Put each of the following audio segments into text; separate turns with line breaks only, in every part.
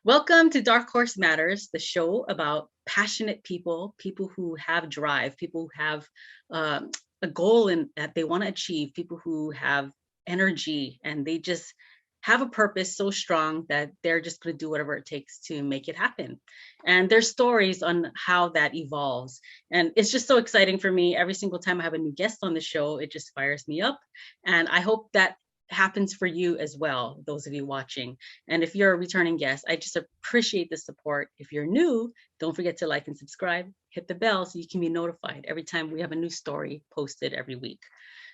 Welcome to Dark Horse Matters, the show about passionate people, people who have drive, people who have a goal that they want to achieve, people who have energy and they just have a purpose so strong that they're just going to do whatever it takes to make it happen. And there's stories on how that evolves. And it's just so exciting for me. Every single time I have a new guest on the show, it just fires me up. And I hope that happens for you as well, those of you watching. And if you're a returning guest, I just appreciate the support. If you're new, don't forget to like and subscribe, hit the bell so you can be notified every time we have a new story posted every week.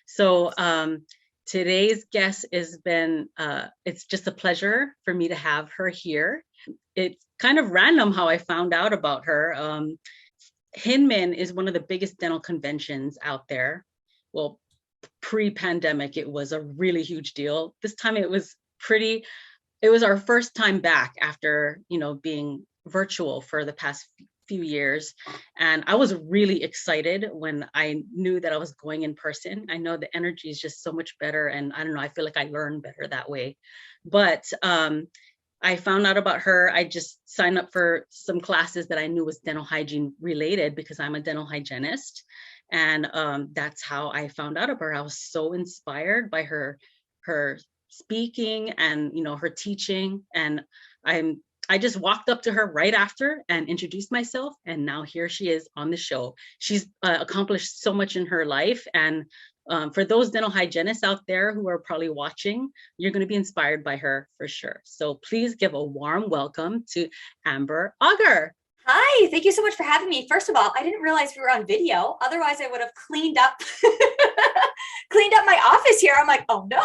So today's guest has been, it's just a pleasure for me to have her here. It's kind of random how I found out about her. Hinman is one of the biggest dental conventions out there. Well, pre-pandemic, it was a really huge deal. This time it was our first time back after, being virtual for the past few years. And I was really excited when I knew that I was going in person. I know the energy is just so much better. And I don't know, I feel like I learn better that way. But I found out about her. I just signed up for some classes that I knew was dental hygiene related because I'm a dental hygienist. And that's how I found out about her. I was so inspired by her speaking and her teaching. And I just walked up to her right after and introduced myself. And now here she is on the show. She's accomplished so much in her life. And for those dental hygienists out there who are probably watching, you're going to be inspired by her for sure. So please give a warm welcome to Amber Auger.
Hi, thank you so much for having me. First of all, I didn't realize we were on video. Otherwise, I would have cleaned up my office here. I'm like, oh no,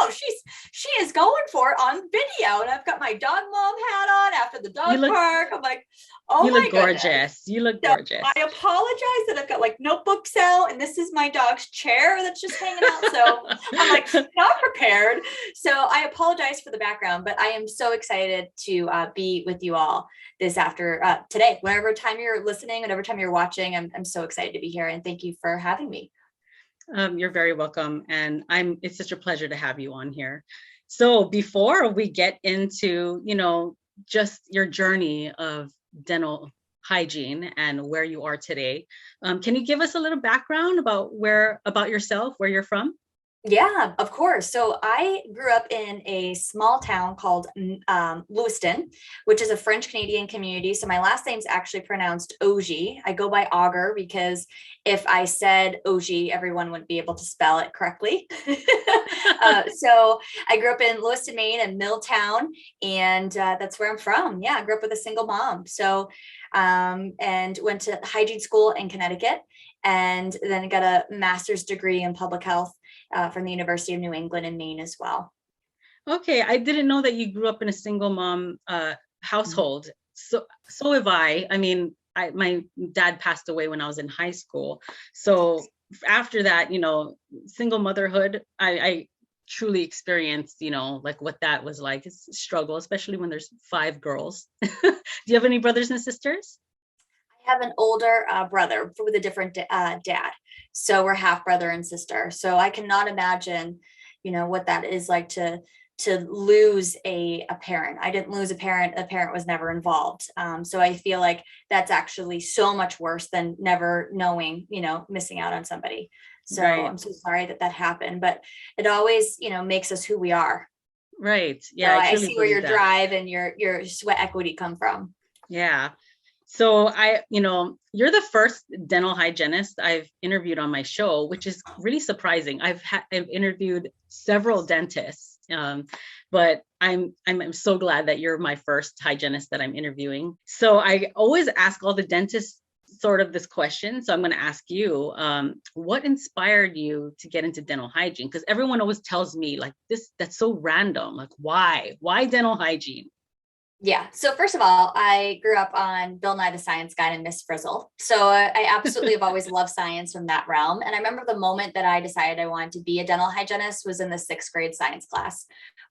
she is going for it on video. And I've got my dog mom hat on after the dog park. I'm like, oh my goodness.
You look gorgeous. You look gorgeous.
I apologize that I've got like notebooks out and this is my dog's chair that's just hanging out. So I'm like not prepared. So I apologize for the background, but I am so excited to be with you all today, whenever time you're listening, whatever time you're watching. I'm so excited to be here and thank you for having me.
You're very welcome. And it's such a pleasure to have you on here. So before we get into, just your journey of dental hygiene and where you are today, can you give us a little background about yourself, where you're from?
Yeah, of course. So I grew up in a small town called Lewiston, which is a French Canadian community. So my last name's actually pronounced Auger. I go by Auger because if I said Auger, everyone wouldn't be able to spell it correctly. So I grew up in Lewiston, Maine, and Milltown, and that's where I'm from. Yeah, I grew up with a single mom. So and went to hygiene school in Connecticut, and then got a master's degree in public health from the University of New England in Maine as well.
Okay, I didn't know that you grew up in a single mom household. So have I. I mean, my dad passed away when I was in high school. So after that, single motherhood, I truly experienced, like what that was like. It's a struggle, especially when there's 5 girls. Do you have any brothers and sisters?
I have an older brother with a different dad. So we're half brother and sister. So I cannot imagine, what that is like to lose a parent. I didn't lose a parent. A parent was never involved. So I feel like that's actually so much worse than never knowing, missing out on somebody. So right. I'm so sorry that happened, but it always, makes us who we are.
Right. Yeah.
So I see where your drive and your sweat equity come from.
Yeah. So you're the first dental hygienist I've interviewed on my show, which is really surprising. I've interviewed several dentists, but I'm so glad that you're my first hygienist that I'm interviewing. So I always ask all the dentists sort of this question. So I'm going to ask you, what inspired you to get into dental hygiene? Because everyone always tells me like that's so random. Like, why dental hygiene?
Yeah. So first of all, I grew up on Bill Nye the Science Guy and Miss Frizzle. So I absolutely have always loved science from that realm. And I remember the moment that I decided I wanted to be a dental hygienist was in the 6th grade science class.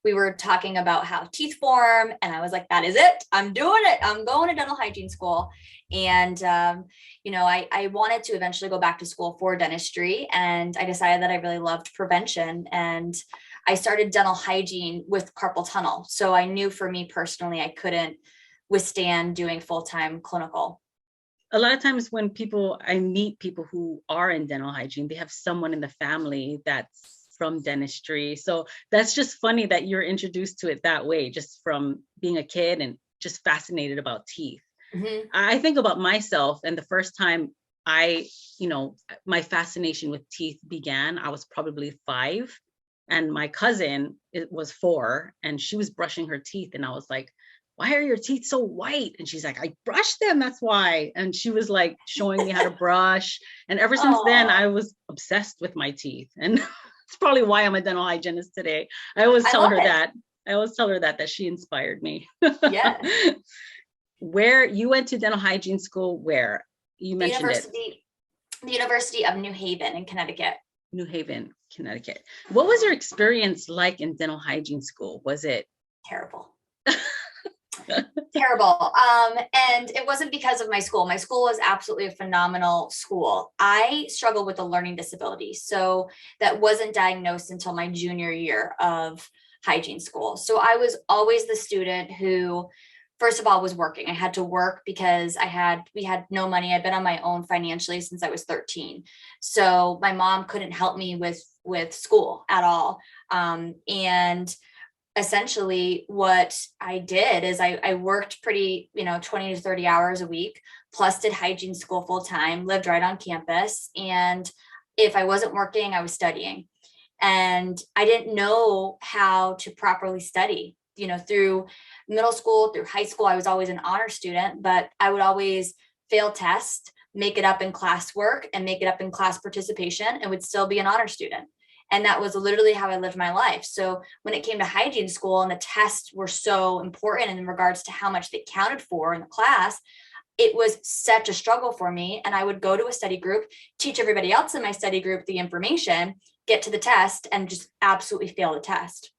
We were talking about how teeth form. And I was like, that is it. I'm doing it. I'm going to dental hygiene school. And, I wanted to eventually go back to school for dentistry. And I decided that I really loved prevention. And I started dental hygiene with carpal tunnel. So I knew for me personally, I couldn't withstand doing full-time clinical.
A lot of times when I meet people who are in dental hygiene, they have someone in the family that's from dentistry. So that's just funny that you're introduced to it that way, just from being a kid and just fascinated about teeth.
Mm-hmm.
I think about myself, and the first time I, my fascination with teeth began, I was probably 5, and my cousin was 4, and she was brushing her teeth, and I was like, why are your teeth so white? And she's like, I brushed them, that's why. And she was like showing me how to brush. And ever since then, I was obsessed with my teeth. And it's probably why I'm a dental hygienist today. I always tell her that she inspired me.
Yeah.
Where you went to dental hygiene school, where you mentioned
the University of New Haven in Connecticut.
New Haven, Connecticut. What was your experience like in dental hygiene school? Was it
terrible? Terrible. And it wasn't because of my school. My school was absolutely a phenomenal school. I struggled with a learning disability. So that wasn't diagnosed until my junior year of hygiene school. So I was always the student who, first of all, was working. I had to work because we had no money. I'd been on my own financially since I was 13. So my mom couldn't help me with school at all. And essentially what I did is I worked pretty, 20 to 30 hours a week, plus did hygiene school full time, lived right on campus. And if I wasn't working, I was studying. And I didn't know how to properly study, through middle school, through high school. I was always an honor student, but I would always fail tests, make it up in classwork and make it up in class participation, and would still be an honor student. And that was literally how I lived my life. So when it came to hygiene school and the tests were so important in regards to how much they counted for in the class, it was such a struggle for me. And I would go to a study group, teach everybody else in my study group the information, get to the test, and just absolutely fail the test.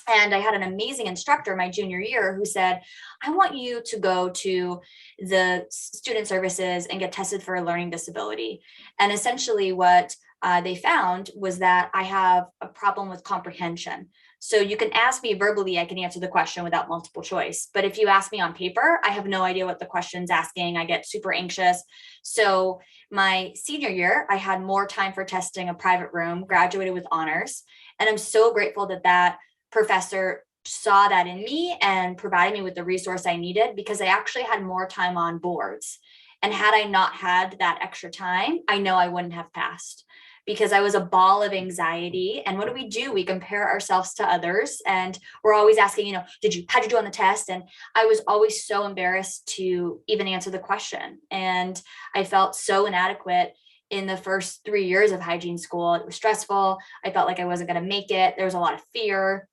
And I had an amazing instructor my junior year who said, I want you to go to the student services and get tested for a learning disability. And essentially what they found was that I have a problem with comprehension. So you can ask me verbally, I can answer the question without multiple choice. But if you ask me on paper, I have no idea what the question's asking. I get super anxious. So my senior year, I had more time for testing, a private room, graduated with honors. And I'm so grateful that professor saw that in me and provided me with the resource I needed, because I actually had more time on boards. And had I not had that extra time, I know I wouldn't have passed, because I was a ball of anxiety. And what do? We compare ourselves to others, and we're always asking, how'd you do on the test? And I was always so embarrassed to even answer the question. And I felt so inadequate in the first 3 years of hygiene school. It was stressful. I felt like I wasn't going to make it. There was a lot of fear.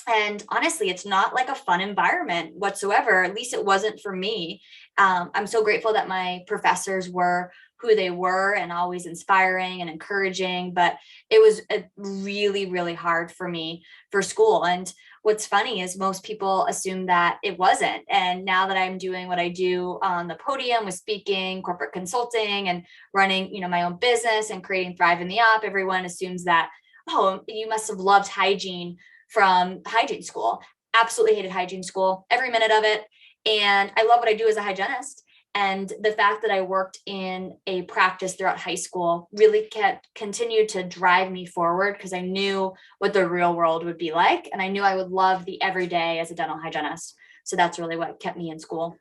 And honestly, it's not like a fun environment whatsoever. At least it wasn't for me. I'm so grateful that my professors were who they were and always inspiring and encouraging, but it was really, really hard for me for school. And what's funny is most people assume that it wasn't. And now that I'm doing what I do on the podium with speaking, corporate consulting, and running, my own business and creating Thrive in the Op, everyone assumes that, oh, you must have loved hygiene from hygiene school. Absolutely hated hygiene school, every minute of it. And I love what I do as a hygienist. And the fact that I worked in a practice throughout high school really continued to drive me forward, because I knew what the real world would be like. And I knew I would love the everyday as a dental hygienist. So that's really what kept me in school.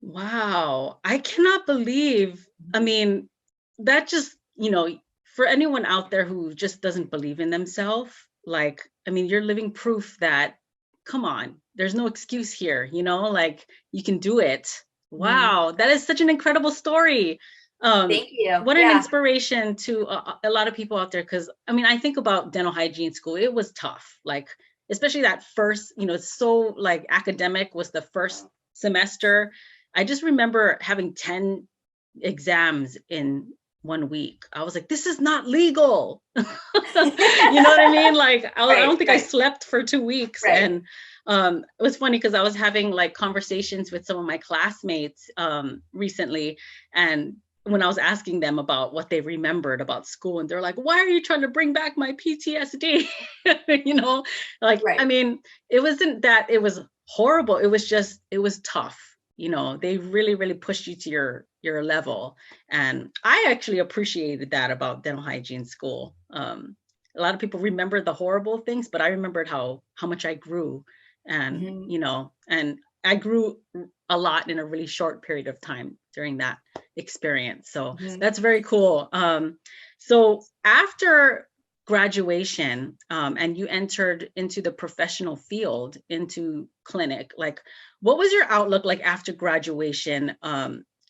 Wow. I cannot believe, that just, for anyone out there who just doesn't believe in themselves, you're living proof that, come on, there's no excuse here, you can do it. Wow, that is such an incredible story.
Thank you.
What an inspiration to a lot of people out there. Because I think about dental hygiene school. It was tough, especially that first, it's so academic was the first semester. I just remember having 10 exams in 1 week. I was like, this is not legal. You know what I mean? I don't think I slept for 2 weeks. Right. And it was funny because I was having conversations with some of my classmates recently, and when I was asking them about what they remembered about school, and they're like, why are you trying to bring back my PTSD? Right. It wasn't that it was horrible. It was just, it was tough. you know, they really, really pushed you to your level. And I actually appreciated that about dental hygiene school. A lot of people remember the horrible things, but I remembered how much I grew, and
Mhm.
you know, and I grew a lot in a really short period of time during that experience. So
Mhm.
that's very cool. So after graduation, and you entered into the professional field, into clinic, like what was your outlook like after graduation?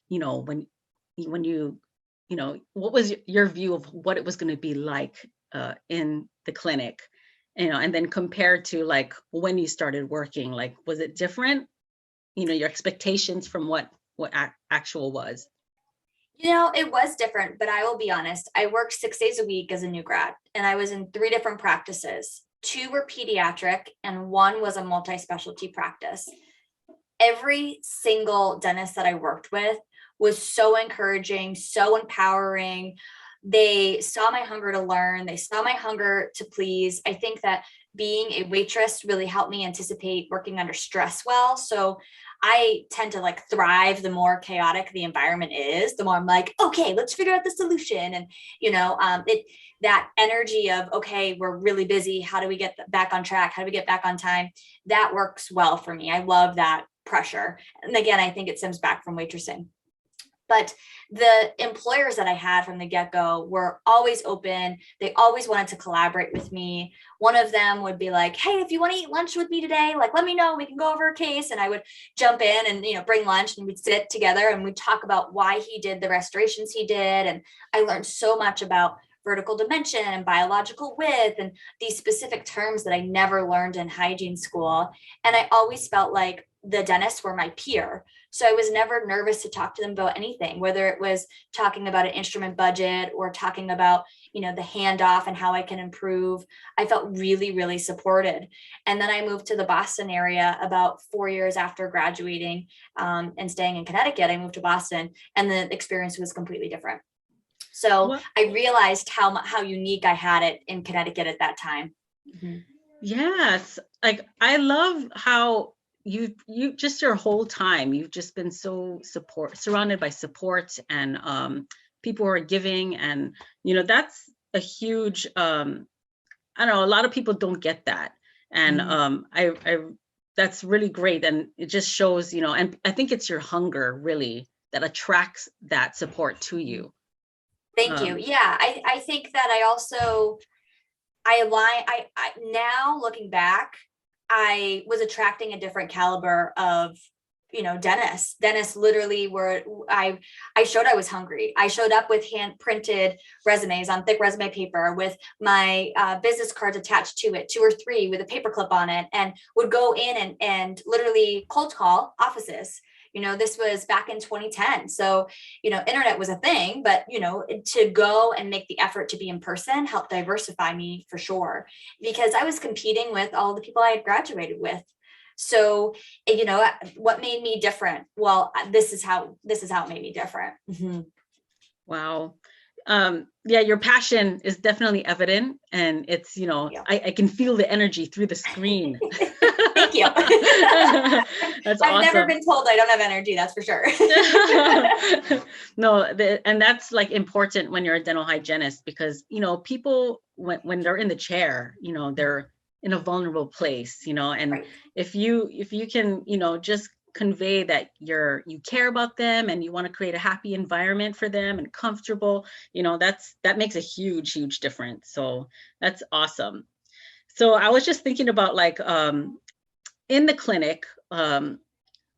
You know, when you know, what was your view of what it was going to be like in the clinic, you know, and then compared to like when you started working, like was it different? You know, your expectations from what actual was.
You know, it was different, but I will be honest. I worked 6 days a week as a new grad, and I was in three different practices. Two were pediatric, and one was a multi specialty practice. Every single dentist that I worked with was so encouraging, so empowering. They saw my hunger to learn, they saw my hunger to please. I think that being a waitress really helped me anticipate working under stress well. So I tend to like thrive the more chaotic the environment is, the more I'm like, okay, let's figure out the solution. And, that energy of, okay, we're really busy. How do we get back on track? How do we get back on time? That works well for me. I love that pressure. And again, I think it stems back from waitressing. But the employers that I had from the get-go were always open. They always wanted to collaborate with me. One of them would be like, hey, if you want to eat lunch with me today, like, let me know, we can go over a case. And I would jump in and, bring lunch, and we'd sit together and we'd talk about why he did the restorations he did. And I learned so much about vertical dimension and biological width and these specific terms that I never learned in hygiene school. And I always felt like the dentists were my peer. So I was never nervous to talk to them about anything, whether it was talking about an instrument budget or talking about, the handoff and how I can improve. I felt really, really supported. And then I moved to the Boston area about 4 years after graduating, and staying in Connecticut. I moved to Boston, and the experience was completely different. So
What?
I realized how unique I had it in Connecticut at that time. Mhm.
Yes, like I love how you just your whole time you've just been so surrounded by support, and people who are giving, and you know that's a huge I don't know, a lot of people don't get that, and
Mhm.
I that's really great, and it just shows, you know, and I think it's your hunger really that attracts that support to you.
Thank you.
Um,
Yeah, I think that I also I align. I now looking back, I was attracting a different caliber of dentists. Dentists literally were. I showed I was hungry. I showed up with hand printed resumes on thick resume paper with my business cards attached to it, two or three with a paperclip on it, and would go in and literally cold call offices. This was back in 2010. So, internet was a thing, but, to go and make the effort to be in person helped diversify me for sure, because I was competing with all the people I had graduated with. So, what made me different? Well, this is how it made me different. Mhm.
Wow. Yeah, your passion is definitely evident, and it's, you know,
Yeah.
I can feel the energy through the screen.
Thank you.
That's
I've never
awesome.
been told I don't have energy, that's for sure.
No, and that's like important when you're a dental hygienist, because, you know, people when they're in the chair, you know, they're in a vulnerable place, you know, and
Right.
if you can, you know, just convey that you care about them and you want to create a happy environment for them and comfortable, you know, that makes a huge difference. So that's awesome. So I was just thinking about like in the clinic,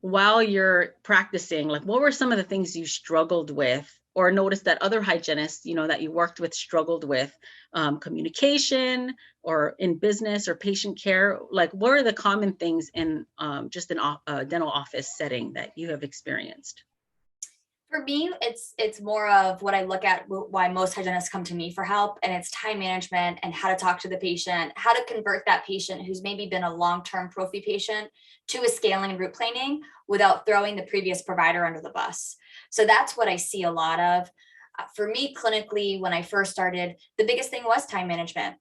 while you're practicing, like what were some of the things you struggled with or noticed that other hygienists, you know, that you worked with struggled with, communication or in business or patient care? Like what are the common things in just an dental office setting that you have experienced?
For me, it's more of what I look at why most hygienists come to me for help, and it's time management and how to talk to the patient, how to convert that patient who's maybe been a long-term prophy patient to a scaling and root planing without throwing the previous provider under the bus. So that's what I see a lot of. For me, clinically, when I first started, the biggest thing was time management.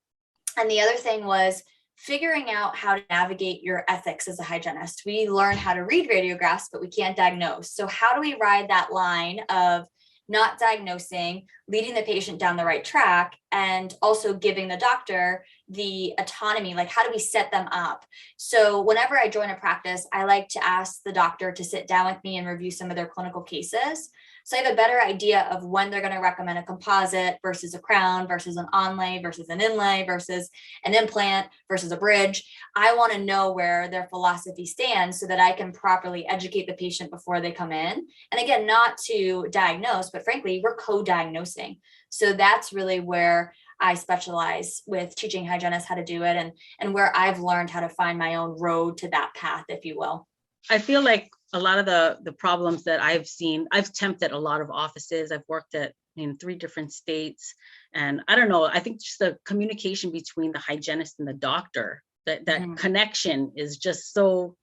And the other thing was figuring out how to navigate your ethics as a hygienist. We learn how to read radiographs, but we can't diagnose. So how do we ride that line of not diagnosing, leading the patient down the right track, and also giving the doctor the autonomy? Like, how do we set them up? So whenever I join a practice, I like to ask the doctor to sit down with me and review some of their clinical cases. So I have a better idea of when they're going to recommend a composite versus a crown versus an onlay versus an inlay versus an implant versus a bridge. I want to know where their philosophy stands so that I can properly educate the patient before they come in. And again, not to diagnose, but frankly, we're co-diagnosing. So that's really where I specialize with teaching hygienists how to do it, and where I've learned how to find my own road to that path, if you will.
I feel like a lot of the problems that I've seen, I've temped at a lot of offices. I've worked in 3 different states. And I don't know, I think just the communication between the hygienist and the doctor, that connection is just so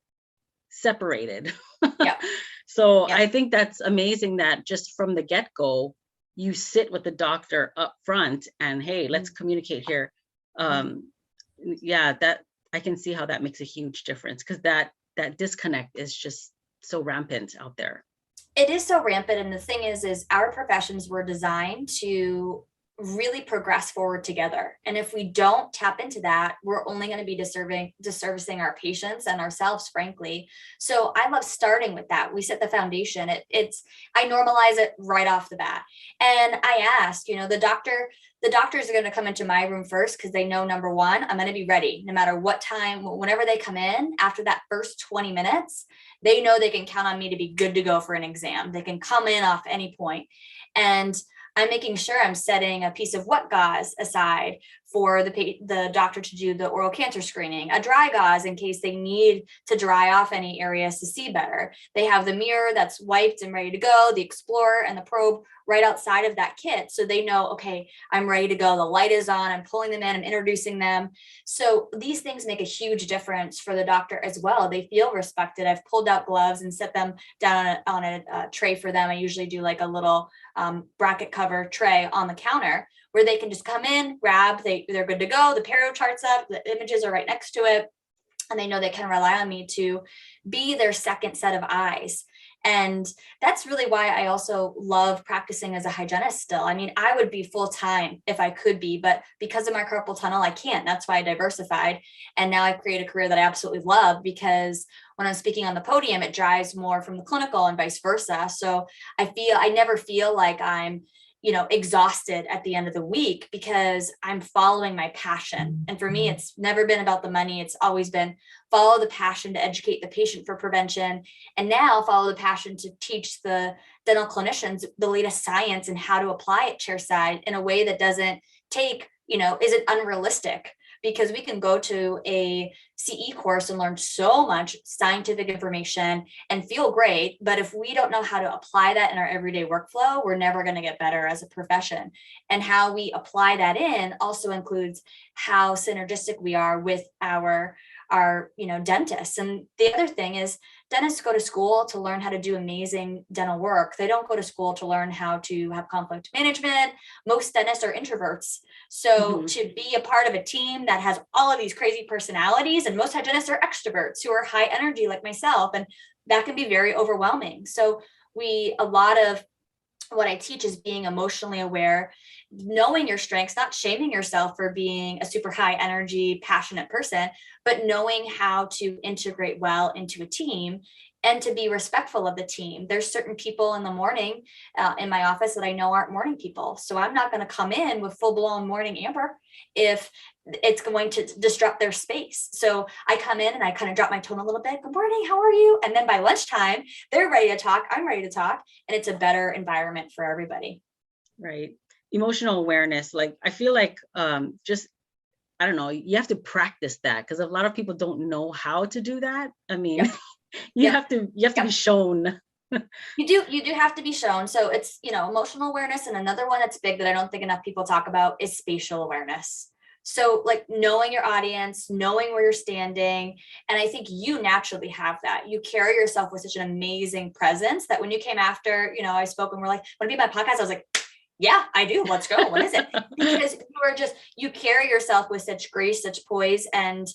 separated.
Yeah.
So I think that's amazing that just from the get-go, you sit with the doctor up front and, hey, let's communicate here. Yeah, that I can see how that makes a huge difference, because that disconnect is just so rampant out there.
It is so rampant. And the thing is our professions were designed to really progress forward together. And if we don't tap into that, we're only going to be disservicing our patients and ourselves, frankly. So I love starting with that. We set the foundation. I normalize it right off the bat. And I ask, the doctors are going to come into my room first because they know, number one, I'm going to be ready no matter what time, whenever they come in. After that first 20 minutes, they know they can count on me to be good to go for an exam. They can come in off any point. And I'm making sure I'm setting a piece of wet gauze aside for the doctor to do the oral cancer screening, a dry gauze in case they need to dry off any areas to see better. They have the mirror that's wiped and ready to go, the Explorer and the probe right outside of that kit. So they know, okay, I'm ready to go. The light is on, I'm pulling them in, I'm introducing them. So these things make a huge difference for the doctor as well. They feel respected. I've pulled out gloves and set them down on a tray for them. I usually do like a little bracket cover tray on the counter where they can just come in, grab, they're good to go. The perio chart's up, the images are right next to it. And they know they can rely on me to be their second set of eyes. And that's really why I also love practicing as a hygienist still. I mean, I would be full-time if I could be, but because of my carpal tunnel, I can't. That's why I diversified. And now I've created a career that I absolutely love, because when I'm speaking on the podium, it drives more from the clinical and vice versa. So I never feel like I'm exhausted at the end of the week, because I'm following my passion. And for me, it's never been about the money. It's always been follow the passion to educate the patient for prevention. And now follow the passion to teach the dental clinicians the latest science and how to apply it chairside in a way that doesn't isn't unrealistic. Because we can go to a CE course and learn so much scientific information and feel great. But if we don't know how to apply that in our everyday workflow, we're never going to get better as a profession. And how we apply that in also includes how synergistic we are with our dentists. And the other thing is, dentists go to school to learn how to do amazing dental work. They don't go to school to learn how to have conflict management. Most dentists are introverts. So to be a part of a team that has all of these crazy personalities, and most hygienists are extroverts who are high energy like myself, and that can be very overwhelming. So a lot of what I teach is being emotionally aware, knowing your strengths, not shaming yourself for being a super high energy, passionate person, but knowing how to integrate well into a team and to be respectful of the team. There's certain people in the morning in my office that I know aren't morning people. So I'm not going to come in with full blown morning amber if it's going to disrupt their space. So I come in and I kind of drop my tone a little bit. Good morning, how are you? And then by lunchtime, they're ready to talk. I'm ready to talk. And it's a better environment for everybody.
Right. Emotional awareness. Like, I feel like I don't know, you have to practice that, because a lot of people don't know how to do that. I mean, you have to be shown.
You do have to be shown. So it's, emotional awareness. And another one that's big that I don't think enough people talk about is spatial awareness. So like knowing your audience, knowing where you're standing. And I think you naturally have that. You carry yourself with such an amazing presence that when you came after, I spoke and we're like, want to be my podcast? I was like, Yeah, I do. Let's go. What is it? Because you carry yourself with such grace, such poise, and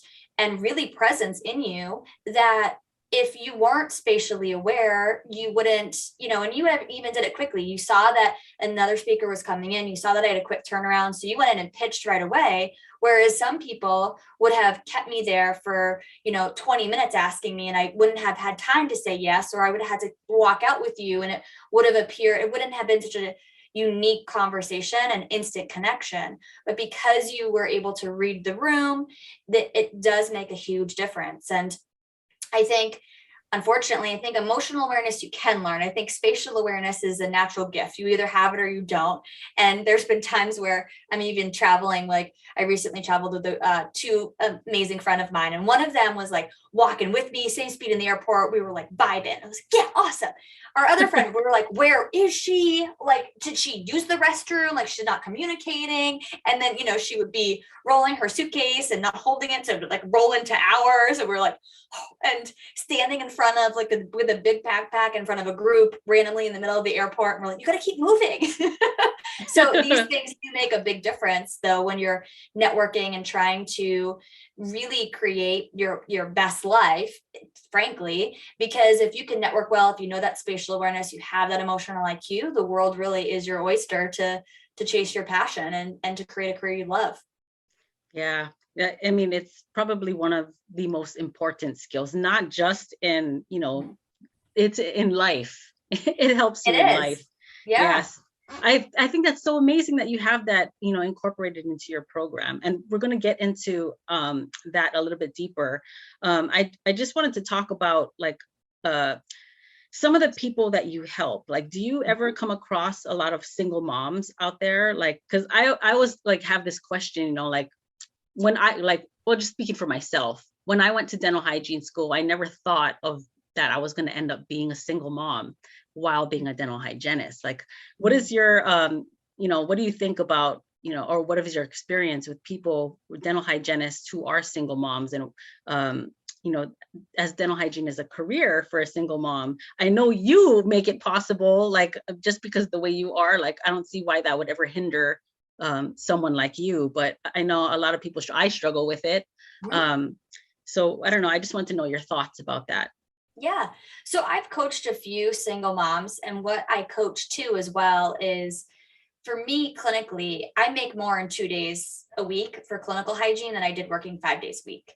really presence in you that if you weren't spatially aware, you wouldn't, and you even did it quickly. You saw that another speaker was coming in. You saw that I had a quick turnaround. So you went in and pitched right away. Whereas some people would have kept me there for, 20 minutes asking me, and I wouldn't have had time to say yes, or I would have had to walk out with you, and it wouldn't have been such a unique conversation and instant connection. But because you were able to read the room, that it does make a huge difference. And I think, unfortunately, I think emotional awareness you can learn. I think spatial awareness is a natural gift. You either have it or you don't. And there's been times where I'm even traveling, like I recently traveled with two amazing friend of mine. And one of them was like walking with me, same speed in the airport. We were like vibing. I was like, yeah, awesome. Our other friend, we were like, where is she? Like, did she use the restroom? Like, she's not communicating. And then, she would be rolling her suitcase and not holding it to like roll into ours. And we're like, oh, and standing in front of like with a big backpack in front of a group randomly in the middle of the airport. And we're like, you got to keep moving. So these things do make a big difference though, when you're networking and trying to really create your best life, frankly, because if you can network well, if you know that spatial awareness, you have that emotional IQ, the world really is your oyster to chase your passion and to create a career you love.
Yeah. I mean, it's probably one of the most important skills, not just in, it's in life. It helps you
It
in
is.
life.
Yeah.
Yes. I think that's so amazing that you have that, incorporated into your program. And we're going to get into that a little bit deeper. I just wanted to talk about like some of the people that you help. Like, do you ever come across a lot of single moms out there? Like, because I was like have this question, like when just speaking for myself, when I went to dental hygiene school, I never thought of that I was going to end up being a single mom while being a dental hygienist. Like, what is your, what do you think about, or what is your experience with people, with dental hygienists who are single moms and, as dental hygiene is a career for a single mom? I know you make it possible, like just because the way you are, like, I don't see why that would ever hinder someone like you, but I know a lot of people, I struggle with it. So I don't know. I just want to know your thoughts about that.
Yeah. So I've coached a few single moms, and what I coach too as well is, for me clinically, I make more in 2 days a week for clinical hygiene than I did working 5 days a week.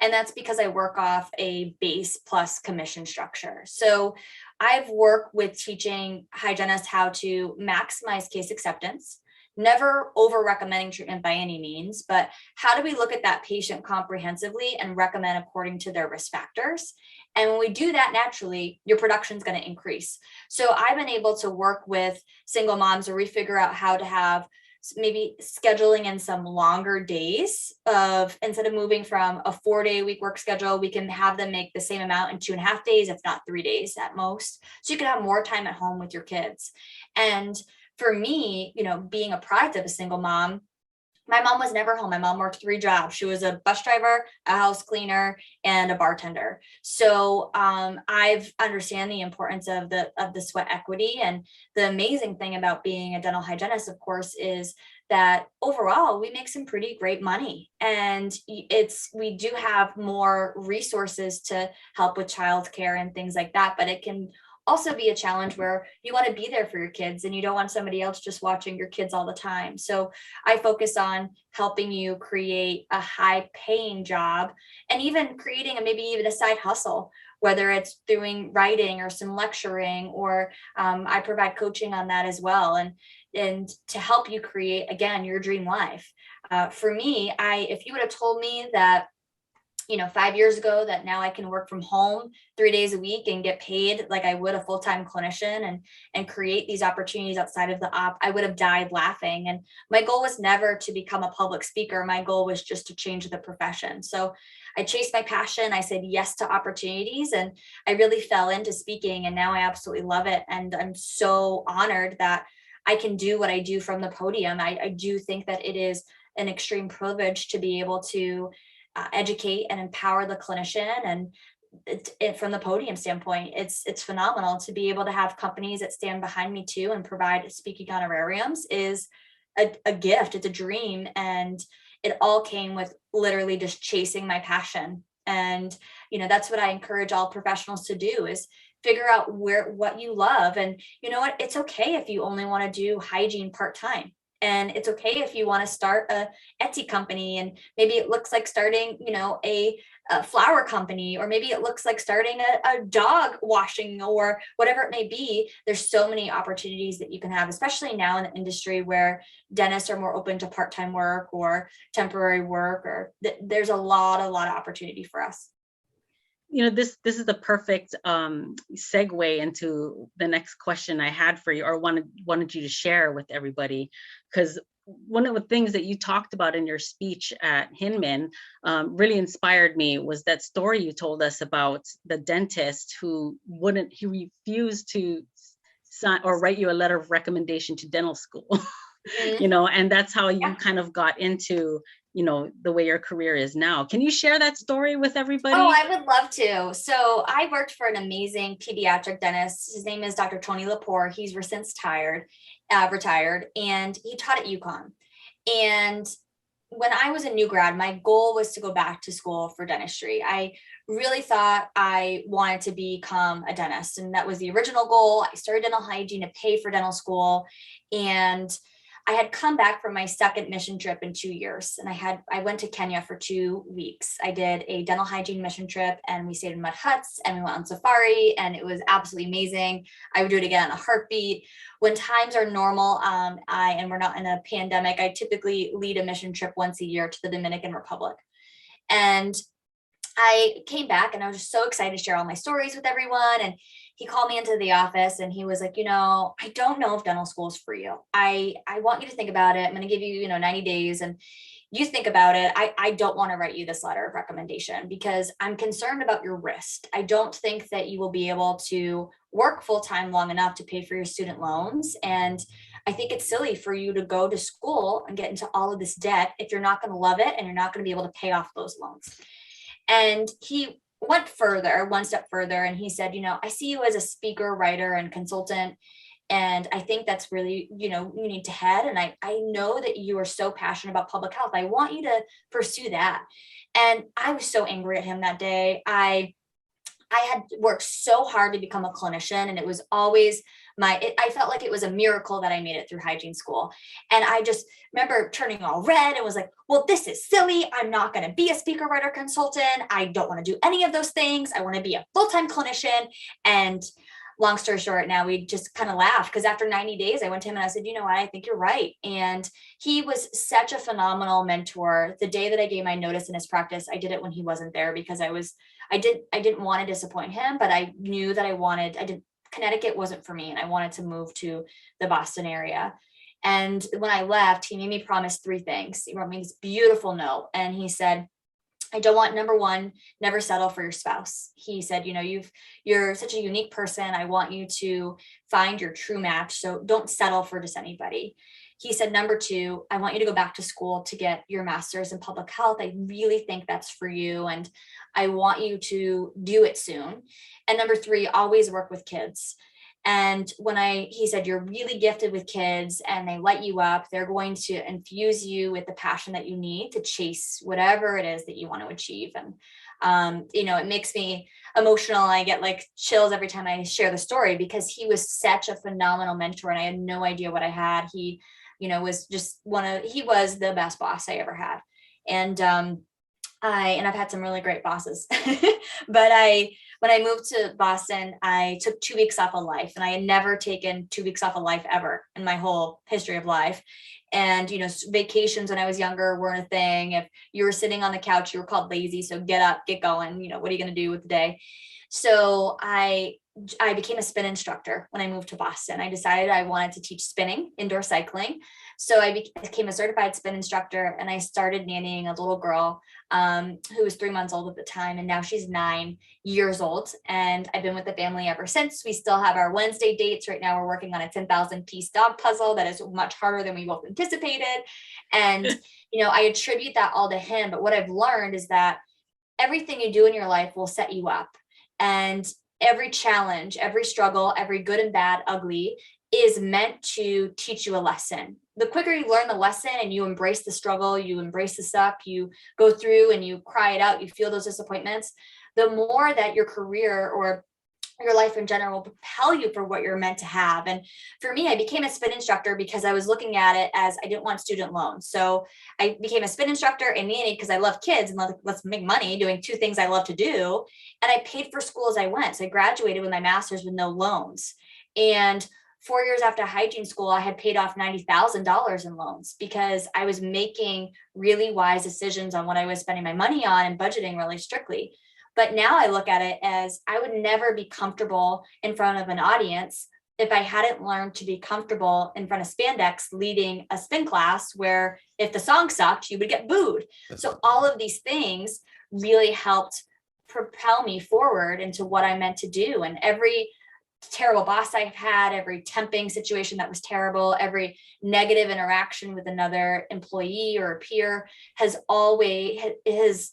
And that's because I work off a base plus commission structure. So I've worked with teaching hygienists how to maximize case acceptance, never over recommending treatment by any means, but how do we look at that patient comprehensively and recommend according to their risk factors? And when we do that naturally, your production is going to increase. So I've been able to work with single moms where we figure out how to have maybe scheduling in some longer days of, instead of moving from a 4-day week work schedule, we can have them make the same amount in 2.5 days, if not 3 days at most. So you can have more time at home with your kids. And for me, being a product of a single mom, my mom was never home. My mom worked 3 jobs. She was a bus driver, a house cleaner, and a bartender. So I've understand the importance of the sweat equity. And the amazing thing about being a dental hygienist, of course, is that overall we make some pretty great money. And we do have more resources to help with childcare and things like that, but it can also be a challenge where you want to be there for your kids and you don't want somebody else just watching your kids all the time. So I focus on helping you create a high paying job and even creating maybe even a side hustle, whether it's doing writing or some lecturing, or I provide coaching on that as well. And to help you create, again, your dream life. For me, if you would have told me that 5 years ago that now I can work from home 3 days a week and get paid like I would a full-time clinician and create these opportunities outside of the op, I would have died laughing. And my goal was never to become a public speaker. My goal was just to change the profession. So I chased my passion. I said yes to opportunities, and I really fell into speaking, and now I absolutely love it. And I'm so honored that I can do what I do from the podium. I do think that it is an extreme privilege to be able to educate and empower the clinician and from the podium standpoint, it's phenomenal to be able to have companies that stand behind me too and provide speaking honorariums is a gift. It's a dream. And it all came with literally just chasing my passion. And, that's what I encourage all professionals to do is figure out what you love. And you know what? It's okay if you only want to do hygiene part-time. And it's okay if you want to start a Etsy company and maybe it looks like starting, a flower company, or maybe it looks like starting a dog washing or whatever it may be. There's so many opportunities that you can have, especially now in the industry where dentists are more open to part-time work or temporary work, or there's a lot of opportunity for us.
This is the perfect segue into the next question I had for you, or wanted you to share with everybody, because one of the things that you talked about in your speech at Hinman really inspired me was that story you told us about the dentist who refused to sign or write you a letter of recommendation to dental school.
Mm-hmm.
And that's how you
Yeah.
kind of got into the way your career is now. Can you share that story with everybody?
Oh, I would love to. So I worked for an amazing pediatric dentist. His name is Dr. Tony Lepore. He's since retired, and he taught at UConn. And when I was a new grad, my goal was to go back to school for dentistry. I really thought I wanted to become a dentist, and that was the original goal. I started dental hygiene to pay for dental school, and I had come back from my second mission trip in 2 years, and I went to Kenya for 2 weeks. I did a dental hygiene mission trip, and we stayed in mud huts, and we went on safari, and it was absolutely amazing. I would do it again in a heartbeat. When times are normal, and we're not in a pandemic, I typically lead a mission trip once a year to the Dominican Republic. And I came back and I was just so excited to share all my stories with everyone. And he called me into the office and he was like, I don't know if dental school is for you. I want you to think about it. I'm going to give you, 90 days and you think about it. I don't want to write you this letter of recommendation because I'm concerned about your wrist. I don't think that you will be able to work full-time long enough to pay for your student loans. And I think it's silly for you to go to school and get into all of this debt if you're not going to love it and you're not going to be able to pay off those loans. And he went one step further, and he said, I see you as a speaker, writer, and consultant. And I think that's really, you need to head. And I know that you are so passionate about public health. I want you to pursue that. And I was so angry at him that day. I had worked so hard to become a clinician, and it was always I felt like it was a miracle that I made it through hygiene school. And I just remember turning all red and was like, well, this is silly. I'm not going to be a speaker, writer, consultant. I don't want to do any of those things. I want to be a full-time clinician. And long story short, now we just kind of laughed because after 90 days, I went to him and I said, you know what, I think you're right. And he was such a phenomenal mentor. The day that I gave my notice in his practice, I did it when he wasn't there because I didn't want to disappoint him, but I knew that Connecticut wasn't for me. And I wanted to move to the Boston area. And when I left, he made me promise 3 things. He wrote me this beautiful note. And he said, I don't want, number one, never settle for your spouse. He said, you're such a unique person. I want you to find your true match. So don't settle for just anybody. He said, number 2, I want you to go back to school to get your master's in public health. I really think that's for you. And I want you to do it soon. And number 3, always work with kids. And he said, you're really gifted with kids and they light you up. They're going to infuse you with the passion that you need to chase whatever it is that you want to achieve. And, it makes me emotional. I get like chills every time I share the story because he was such a phenomenal mentor and I had no idea what I had. He, was just he was the best boss I ever had. And, I've had some really great bosses, but when I moved to Boston, I took 2 weeks off of life and I had never taken 2 weeks off of life ever in my whole history of life. And, vacations when I was younger weren't a thing. If you were sitting on the couch, you were called lazy. So get up, get going, what are you going to do with the day? So I became a spin instructor when I moved to Boston. I decided I wanted to teach spinning, indoor cycling. So I became a certified spin instructor and I started nannying a little girl who was 3 months old at the time. And now she's 9 years old. And I've been with the family ever since. We still have our Wednesday dates. Right now we're working on a 10,000 piece dog puzzle that is much harder than we both anticipated. And, I attribute that all to him. But what I've learned is that everything you do in your life will set you up. And every challenge, every struggle, every good and bad, ugly is meant to teach you a lesson. The quicker you learn the lesson and you embrace the struggle, you embrace the suck, you go through and you cry it out, you feel those disappointments, the more that your career or your life in general will propel you for what you're meant to have. And for me, I became a spin instructor because I was looking at it as I didn't want student loans. So I became a spin instructor and nanny because I love kids and let's make money doing two things I love to do. And I paid for school as I went. So I graduated with my master's with no loans. And 4 years after hygiene school, I had paid off $90,000 in loans because I was making really wise decisions on what I was spending my money on and budgeting really strictly. But now I look at it as I would never be comfortable in front of an audience if I hadn't learned to be comfortable in front of spandex leading a spin class where if the song sucked, you would get booed. So all of these things really helped propel me forward into what I meant to do. And every terrible boss I've had, every temping situation that was terrible, every negative interaction with another employee or a peer has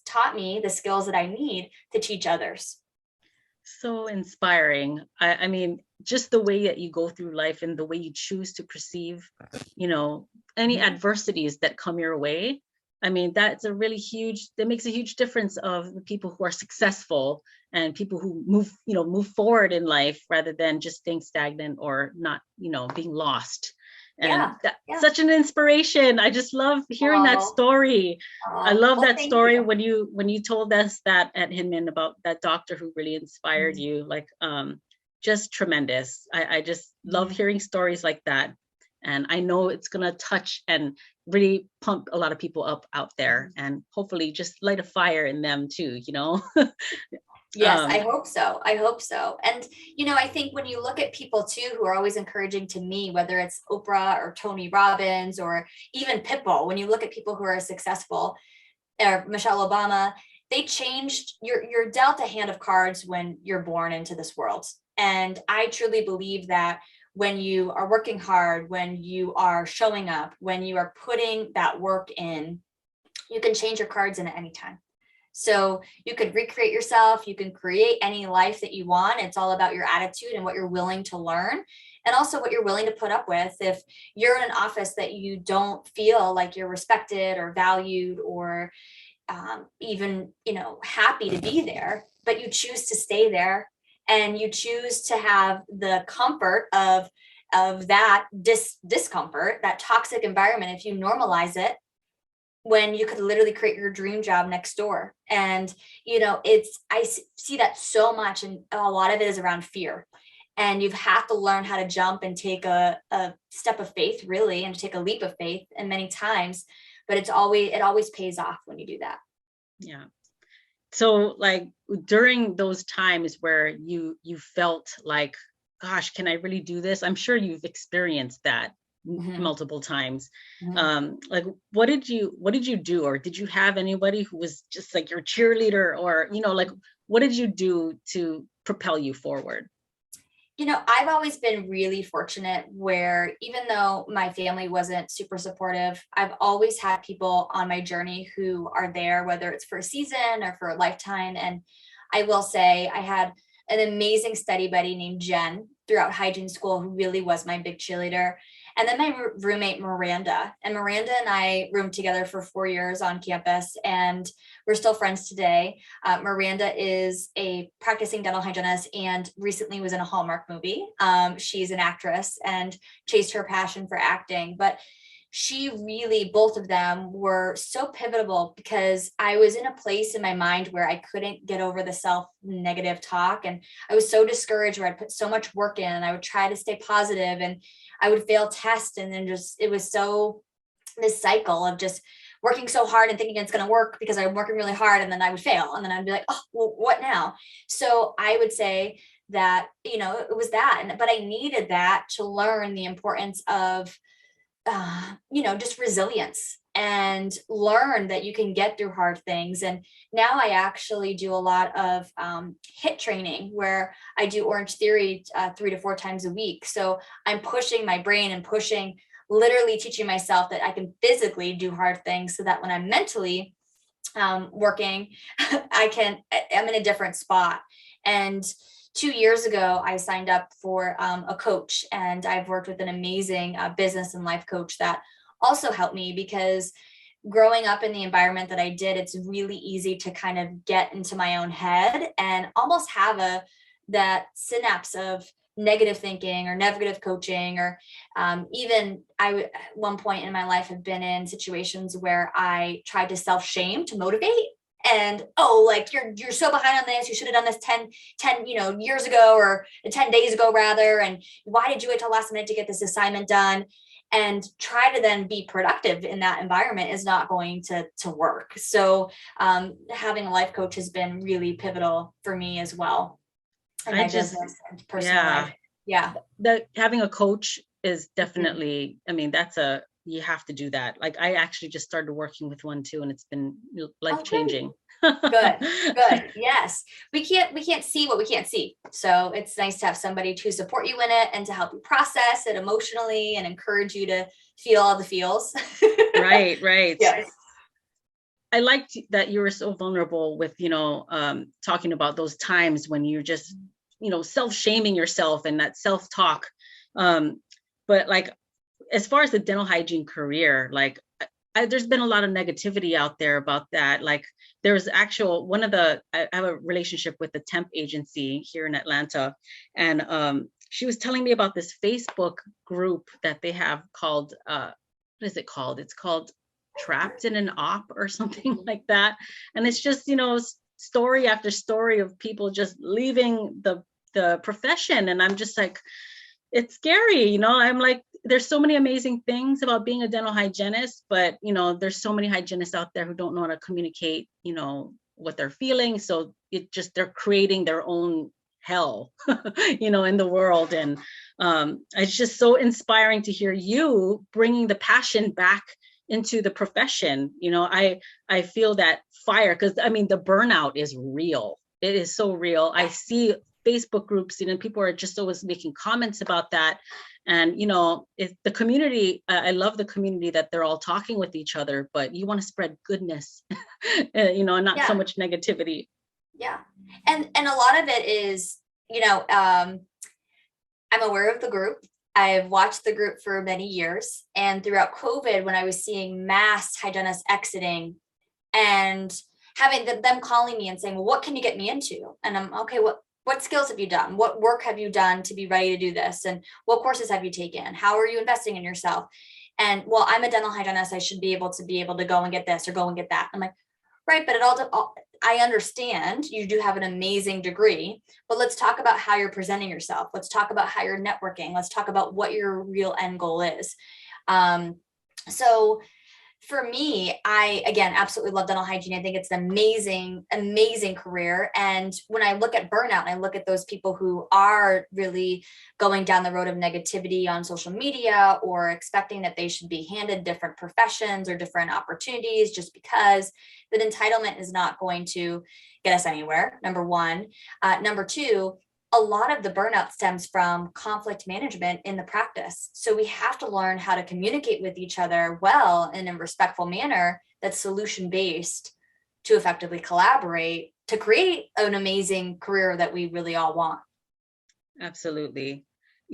taught me the skills that I need to teach others.
So inspiring. I mean, just the way that you go through life and the way you choose to perceive, any adversities that come your way. I mean, that makes a huge difference of the people who are successful and people who move forward in life rather than just staying stagnant or not, being lost. And that's such an inspiration. I just love hearing that story. I love that story when you told us that at Hinman about that doctor who really inspired you, like just tremendous. I just love hearing stories like that. And I know it's going to touch and really pump a lot of people up out there and hopefully just light a fire in them too,
Yes, I hope so. I hope so. And, I think when you look at people too, who are always encouraging to me, whether it's Oprah or Tony Robbins or even Pitbull, when you look at people who are successful, or Michelle Obama, they changed, you're dealt a hand of cards when you're born into this world. And I truly believe that when you are working hard, when you are showing up, when you are putting that work in, you can change your cards in at any time. So you could recreate yourself, you can create any life that you want. It's all about your attitude and what you're willing to learn and also what you're willing to put up with. If you're in an office that you don't feel like you're respected or valued or even, happy to be there, but you choose to stay there and you choose to have the comfort of that discomfort, that toxic environment, if you normalize it, when you could literally create your dream job next door. And, I see that so much. And a lot of it is around fear. And you have to learn how to jump and take a step of faith, really, and take a leap of faith. And many times, but it always pays off when you do that.
Yeah. So like during those times where you felt like, gosh, can I really do this? I'm sure you've experienced that multiple times. Like what did you do? Or did you have anybody who was just like your cheerleader or, like what did you do to propel you forward?
I've always been really fortunate where even though my family wasn't super supportive, I've always had people on my journey who are there, whether it's for a season or for a lifetime. And I will say I had an amazing study buddy named Jen throughout hygiene school who really was my big cheerleader. And then my roommate, Miranda. And Miranda and I roomed together for 4 years on campus, and we're still friends today. Miranda is a practicing dental hygienist and recently was in a Hallmark movie. She's an actress and chased her passion for acting. But both of them were so pivotal because I was in a place in my mind where I couldn't get over the self-negative talk. And I was so discouraged where I'd put so much work in and I would try to stay positive and I would fail tests. And then it was so this cycle of just working so hard and thinking it's going to work because I'm working really hard. And then I would fail. And then I'd be like, oh, well, what now? So I would say that, it was that. But I needed that to learn the importance of just resilience and learn that you can get through hard things. And now I actually do a lot of HIT training where I do Orange Theory 3 to 4 times a week. So I'm pushing my brain and literally teaching myself that I can physically do hard things so that when I'm mentally working, I'm in a different spot. And 2 years ago, I signed up for a coach, and I've worked with an amazing business and life coach that also helped me, because growing up in the environment that I did, it's really easy to kind of get into my own head and almost have that synapse of negative thinking or negative coaching, or even at one point in my life have been in situations where I tried to self-shame to motivate, and like you're so behind on this, you should have done this 10 years ago, or 10 days ago rather, and why did you wait till last minute to get this assignment done? And try to then be productive in that environment is not going to work. So having a life coach has been really pivotal for me as well in my business and personal life. Yeah.
That having a coach is definitely, I mean, you have to do that. Like, I actually just started working with one too, and it's been life-changing.
Good. Yes. We can't see what we can't see. So it's nice to have somebody to support you in it and to help you process it emotionally and encourage you to feel all the feels.
Right.
Yes.
I liked that you were so vulnerable with, talking about those times when you're just, self-shaming yourself and that self-talk. But like, as far as the dental hygiene career, like, there's been a lot of negativity out there about that. Like, there's I have a relationship with a temp agency here in Atlanta, and she was telling me about this Facebook group that they have called, what is it called? It's called Trapped in an Op or something like that. And it's just, story after story of people just leaving the profession. And I'm just like, it's scary, I'm like, there's so many amazing things about being a dental hygienist, but there's so many hygienists out there who don't know how to communicate, what they're feeling. So they're creating their own hell, in the world. And it's just so inspiring to hear you bringing the passion back into the profession. I feel that fire, because I mean, the burnout is real. It is so real. I see Facebook groups, people are just always making comments about that. And, it's the community. I love the community that they're all talking with each other, but you want to spread goodness, and not so much negativity.
Yeah. And a lot of it is, I'm aware of the group. I've watched the group for many years. And throughout COVID, when I was seeing mass hygienists exiting and having them calling me and saying, well, what can you get me into? And I'm okay, what skills have you done? What work have you done to be ready to do this? And what courses have you taken? How are you investing in yourself? And well, I'm a dental hygienist. I should be able to go and get this or go and get that. I'm like, right, but I understand you do have an amazing degree, but let's talk about how you're presenting yourself. Let's talk about how you're networking. Let's talk about what your real end goal is. So for me, I, again, absolutely love dental hygiene. I think it's an amazing, amazing career. And when I look at burnout and I look at those people who are really going down the road of negativity on social media, or expecting that they should be handed different professions or different opportunities just because, that entitlement is not going to get us anywhere, number one. Number two, a lot of the burnout stems from conflict management in the practice. So we have to learn how to communicate with each other well in a respectful manner that's solution-based, to effectively collaborate to create an amazing career that we really all want.
Absolutely.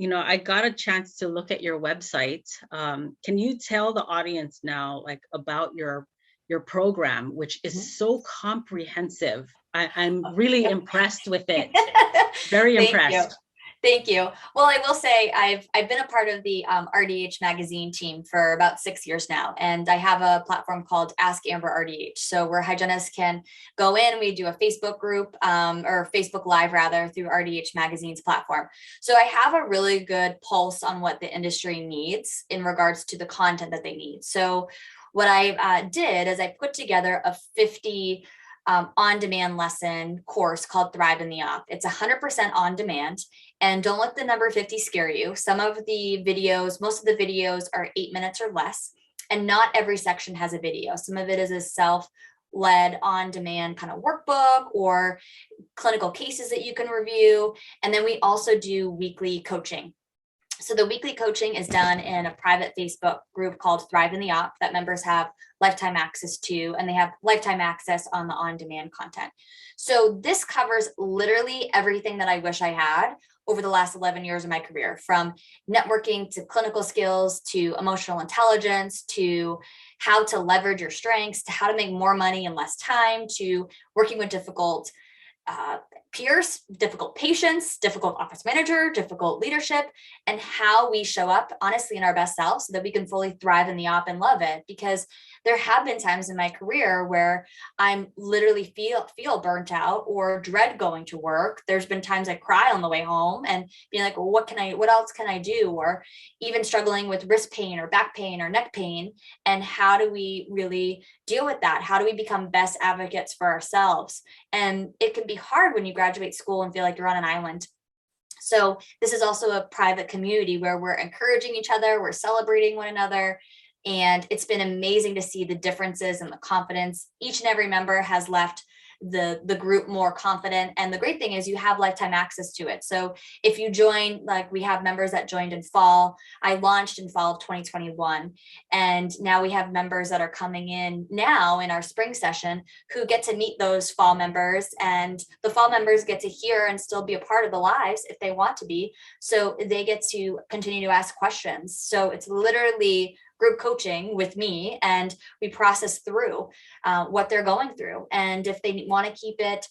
I got a chance to look at your website. Can you tell the audience now, like, about your program, which is so comprehensive? I'm really impressed with it. Very impressed.
Thank you. Well, I will say I've been a part of the RDH Magazine team for about 6 years now, and I have a platform called Ask Amber RDH. So where hygienists can go in, we do a Facebook group or Facebook Live rather, through RDH Magazine's platform. So I have a really good pulse on what the industry needs in regards to the content that they need. So what I did is I put together a 50 on-demand lesson course called Thrive in the Op. It's 100% on demand, and don't let the number 50 scare you. Most of the videos are 8 minutes or less, and not every section has a video. Some of it is a self-led on-demand kind of workbook or clinical cases that you can review. And then we also do weekly coaching. So the weekly coaching is done in a private Facebook group called Thrive in the Op that members have lifetime access to, and they have lifetime access on the on-demand content. So this covers literally everything that I wish I had over the last 11 years of my career, from networking to clinical skills to emotional intelligence to how to leverage your strengths to how to make more money in less time to working with difficult peers, difficult patients, difficult office manager, difficult leadership, and how we show up honestly in our best selves so that we can fully thrive in the op and love it. Because there have been times in my career where I'm literally feel burnt out or dread going to work. There's been times I cry on the way home and being like, well, what else can I do? Or even struggling with wrist pain or back pain or neck pain. And how do we really deal with that? How do we become best advocates for ourselves? And it can be hard when you graduate school and feel like you're on an island. So this is also a private community where we're encouraging each other, we're celebrating one another. And it's been amazing to see the differences and the confidence. Each and every member has left the group more confident. And the great thing is you have lifetime access to it. So if you join, like we have members that joined in fall, I launched in fall of 2021. And now we have members that are coming in now in our spring session who get to meet those fall members, and the fall members get to hear and still be a part of the lives if they want to be. So they get to continue to ask questions. So it's literally group coaching with me, and we process through what they're going through. And if they want to keep it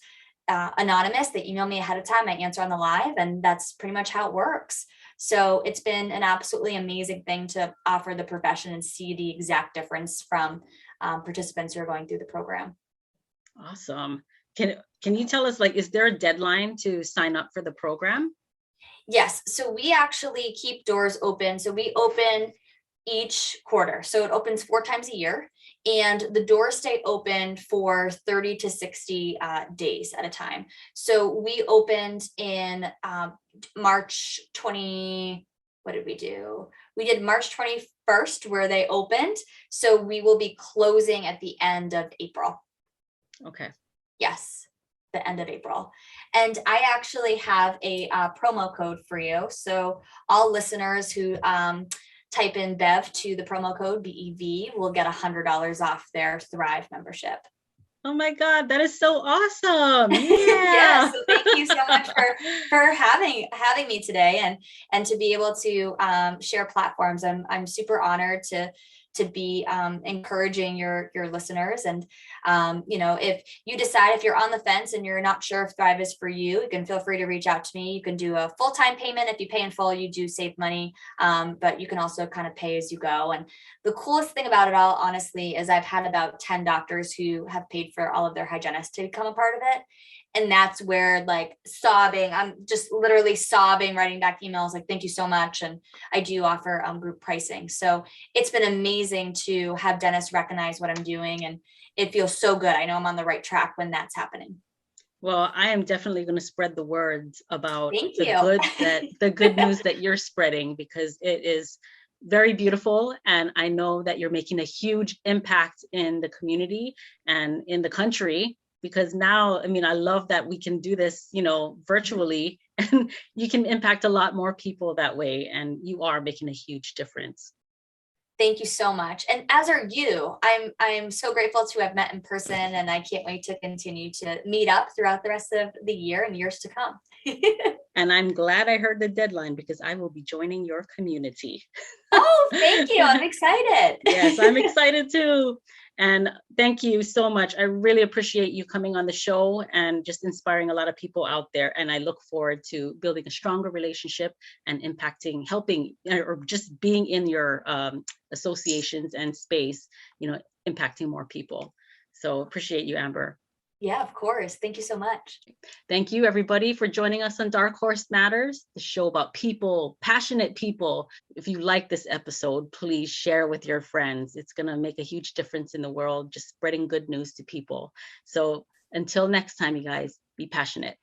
anonymous, they email me ahead of time, I answer on the live, and that's pretty much how it works. So it's been an absolutely amazing thing to offer the profession and see the exact difference from participants who are going through the program.
Awesome. Can you tell us, like, is there a deadline to sign up for the program?
Yes. So we actually keep doors open. So we open each quarter. So it opens 4 times a year, and the doors stay open for 30 to 60 days at a time. So we opened in March 20. What did we do? We did March 21st where they opened. So we will be closing at the end of April.
Okay.
Yes, the end of April. And I actually have a promo code for you. So all listeners who type in BEV to the promo code BEV will get $100 off their Thrive membership.
Oh my God, that is so awesome. Yeah.
Yes. So thank you so much for having me today and to be able to share platforms. I'm super honored to be encouraging your listeners. And, if you decide, if you're on the fence and you're not sure if Thrive is for you, you can feel free to reach out to me. You can do a full-time payment. If you pay in full, you do save money, but you can also kind of pay as you go. And the coolest thing about it all, honestly, is I've had about 10 doctors who have paid for all of their hygienists to become a part of it. And that's where, like, sobbing, I'm just literally sobbing, writing back emails like, thank you so much. And I do offer group pricing. So it's been amazing to have dentists recognize what I'm doing. And it feels so good. I know I'm on the right track when that's happening.
Well, I am definitely going to spread the words about
the
good news that you're spreading, because it is very beautiful. And I know that you're making a huge impact in the community and in the country. Because now, I mean, I love that we can do this, virtually, and you can impact a lot more people that way. And you are making a huge difference.
Thank you so much. And as are you. I'm so grateful to have met in person, and I can't wait to continue to meet up throughout the rest of the year and years to come.
And I'm glad I heard the deadline, because I will be joining your community.
Oh, thank you. I'm excited.
Yes, I'm excited too. And thank you so much. I really appreciate you coming on the show and just inspiring a lot of people out there. And I look forward to building a stronger relationship and impacting, helping, or just being in your associations and space, impacting more people. So appreciate you, Amber.
Yeah, of course. Thank you so much.
Thank you, everybody, for joining us on Dark Horse Matters, the show about people, passionate people. If you like this episode, please share with your friends. It's going to make a huge difference in the world, just spreading good news to people. So until next time, you guys, be passionate.